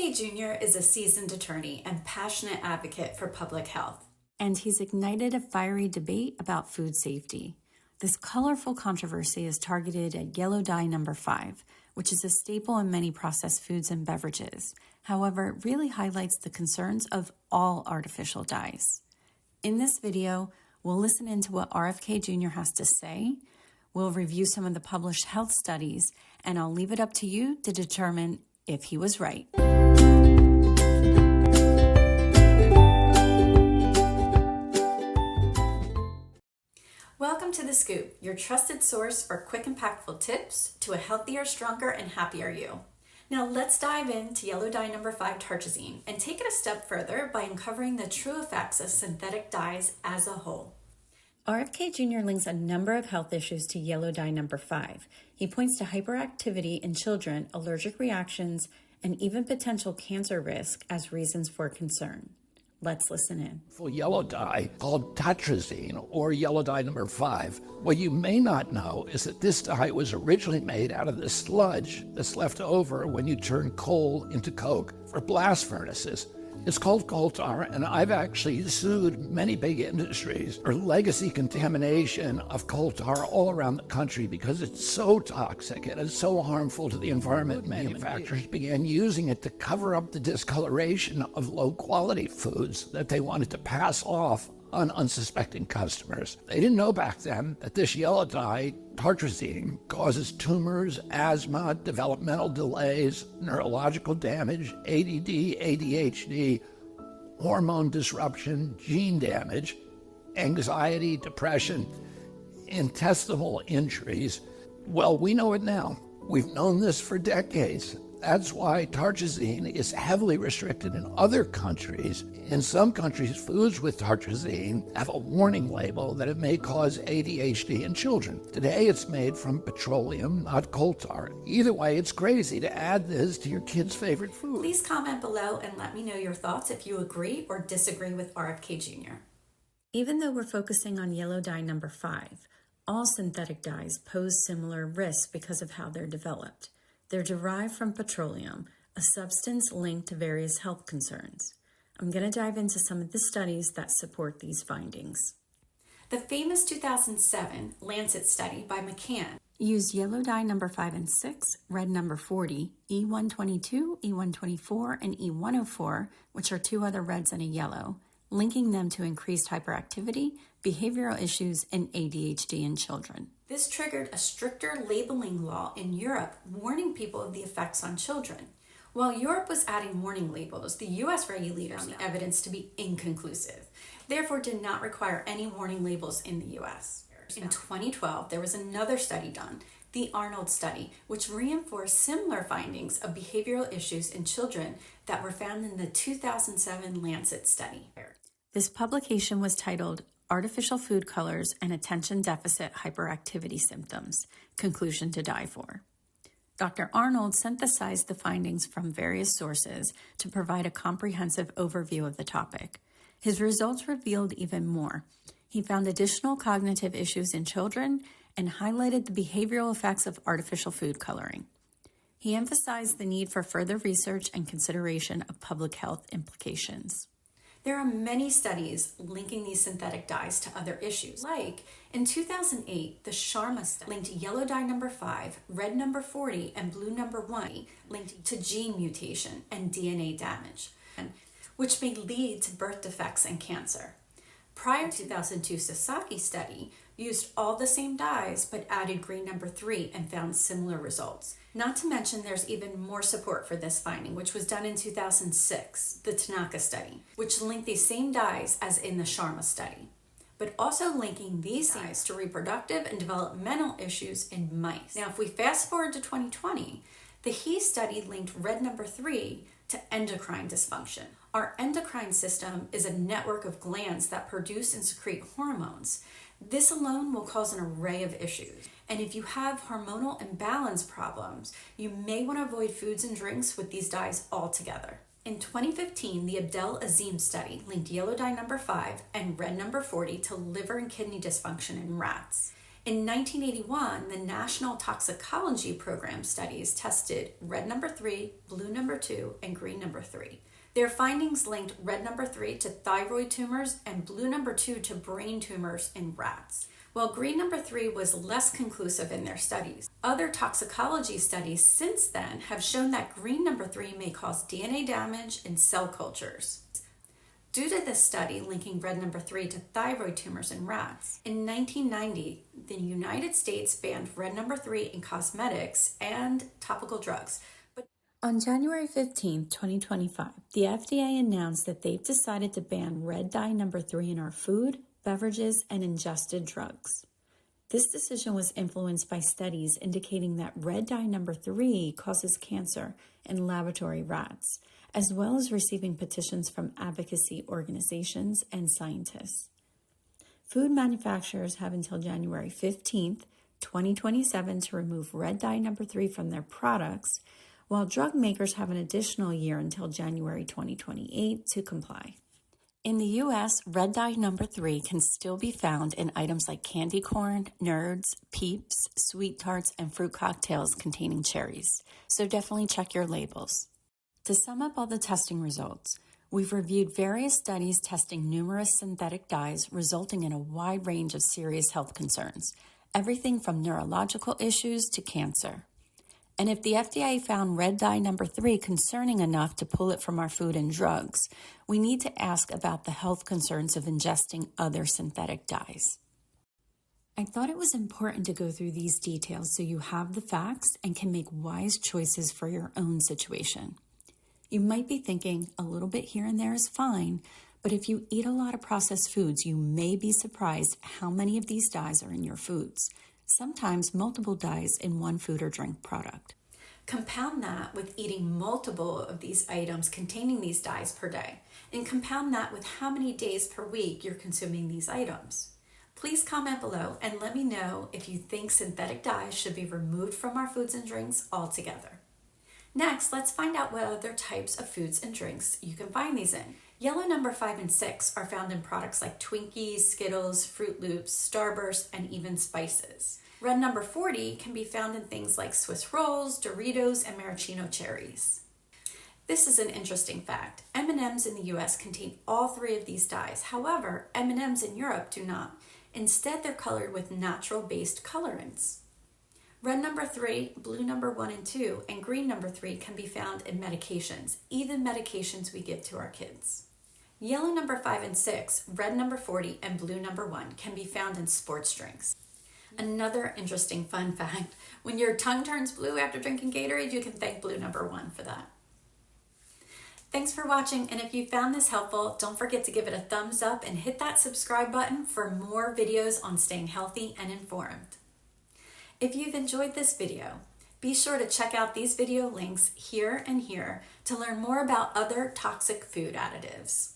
RFK Jr. is a seasoned attorney and passionate advocate for public health. And he's ignited a fiery debate about food safety. This colorful controversy is targeted at yellow dye number 5, which is a staple in many processed foods and beverages. However, it really highlights the concerns of all artificial dyes. In this video, we'll listen into what RFK Jr. has to say, we'll review some of the published health studies, and I'll leave it up to you to determine if he was right. Welcome to The Scoop, your trusted source for quick, impactful tips to a healthier, stronger, and happier you. Now let's dive into yellow dye number 5, Tartrazine, and take it a step further by uncovering the true effects of synthetic dyes as a whole. RFK Jr. links a number of health issues to yellow dye number 5. He points to hyperactivity in children, allergic reactions, and even potential cancer risk as reasons for concern. Let's listen in. For yellow dye called Tartrazine, or yellow dye number 5. What you may not know is that this dye was originally made out of the sludge that's left over when you turn coal into coke for blast furnaces. It's called coal tar, and I've actually sued many big industries for legacy contamination of coal tar all around the country because it's so toxic and it's so harmful to the environment. Manufacturers began using it to cover up the discoloration of low-quality foods that they wanted to pass off on unsuspecting customers. They didn't know back then that this yellow dye, Tartrazine, causes tumors, asthma, developmental delays, neurological damage, ADD, ADHD, hormone disruption, gene damage, anxiety, depression, intestinal injuries. Well, we know it now. We've known this for decades. That's why Tartrazine is heavily restricted in other countries. In some countries, foods with Tartrazine have a warning label that it may cause ADHD in children. Today, it's made from petroleum, not coal tar. Either way, it's crazy to add this to your kid's favorite food. Please comment below and let me know your thoughts if you agree or disagree with RFK Jr. Even though we're focusing on yellow dye number 5, all synthetic dyes pose similar risks because of how they're developed. They're derived from petroleum, a substance linked to various health concerns. I'm going to dive into some of the studies that support these findings. The famous 2007 Lancet study by McCann used yellow dye number 5 and 6, red number 40, E122, E124, and E104, which are 2 other reds and a yellow, linking them to increased hyperactivity, behavioral issues, and ADHD in children. This triggered a stricter labeling law in Europe, warning people of the effects on children. While Europe was adding warning labels, the U.S. regulators found the evidence to be inconclusive, therefore did not require any warning labels in the U.S. In 2012, there was another study done, the Arnold Study, which reinforced similar findings of behavioral issues in children that were found in the 2007 Lancet study. This publication was titled Artificial Food Colors and Attention Deficit Hyperactivity Symptoms, Conclusion to Die For. Dr. Arnold synthesized the findings from various sources to provide a comprehensive overview of the topic. His results revealed even more. He found additional cognitive issues in children and highlighted the behavioral effects of artificial food coloring. He emphasized the need for further research and consideration of public health implications. There are many studies linking these synthetic dyes to other issues. Like, in 2008, the Sharma Study linked yellow dye number 5, red number 40, and blue number 1 linked to gene mutation and DNA damage, which may lead to birth defects and cancer. Prior to 2002 Sasaki Study used all the same dyes but added green number 3 and found similar results. Not to mention there's even more support for this finding, which was done in 2006, the Tanaka Study, which linked these same dyes as in the Sharma Study, but also linking these dyes to reproductive and developmental issues in mice. Now, if we fast forward to 2020, the He study linked red number 3 to endocrine dysfunction. Our endocrine system is a network of glands that produce and secrete hormones. This alone will cause an array of issues. And if you have hormonal imbalance problems, you may want to avoid foods and drinks with these dyes altogether. In 2015, the Abdel-Azeem Study linked yellow dye number 5 and red number 40 to liver and kidney dysfunction in rats. In 1981, the National Toxicology Program studies tested red number 3, blue number 2, and green number 3. Their findings linked red number 3 to thyroid tumors and blue number 2 to brain tumors in rats, while green number 3 was less conclusive in their studies. Other toxicology studies since then have shown that green number 3 may cause DNA damage in cell cultures. Due to this study linking red number 3 to thyroid tumors in rats, in 1990, the United States banned red number 3 in cosmetics and topical drugs. On January 15, 2025, the FDA announced that they've decided to ban red dye number 3 in our food, beverages, and ingested drugs. This decision was influenced by studies indicating that red dye number 3 causes cancer in laboratory rats, as well as receiving petitions from advocacy organizations and scientists. Food manufacturers have until January 15, 2027 to remove red dye number 3 from their products, while drug makers have an additional year until January 2028 to comply. In the U.S., red dye number 3 can still be found in items like candy corn, Nerds, Peeps, sweet tarts, and fruit cocktails containing cherries, so definitely check your labels. To sum up all the testing results, we've reviewed various studies testing numerous synthetic dyes resulting in a wide range of serious health concerns, everything from neurological issues to cancer. And if the FDA found red dye number 3 concerning enough to pull it from our food and drugs, we need to ask about the health concerns of ingesting other synthetic dyes. I thought it was important to go through these details so you have the facts and can make wise choices for your own situation. You might be thinking a little bit here and there is fine, but if you eat a lot of processed foods, you may be surprised how many of these dyes are in your foods. Sometimes multiple dyes in one food or drink product. Compound that with eating multiple of these items containing these dyes per day, and compound that with how many days per week you're consuming these items. Please comment below and let me know if you think synthetic dyes should be removed from our foods and drinks altogether. Next, let's find out what other types of foods and drinks you can find these in. Yellow number 5 and 6 are found in products like Twinkies, Skittles, Fruit Loops, Starburst, and even spices. Red number 40 can be found in things like Swiss rolls, Doritos, and maraschino cherries. This is an interesting fact. M&Ms in the US contain all 3 of these dyes. However, M&Ms in Europe do not. Instead, they're colored with natural-based colorants. Red number 3, blue number 1 and 2, and green number 3 can be found in medications, even medications we give to our kids. Yellow number 5 and 6, red number 40, and blue number 1 can be found in sports drinks. Another interesting fun fact, when your tongue turns blue after drinking Gatorade, you can thank blue number 1 for that. Thanks for watching, and if you found this helpful, don't forget to give it a thumbs up and hit that subscribe button for more videos on staying healthy and informed. If you've enjoyed this video, be sure to check out these video links here and here to learn more about other toxic food additives.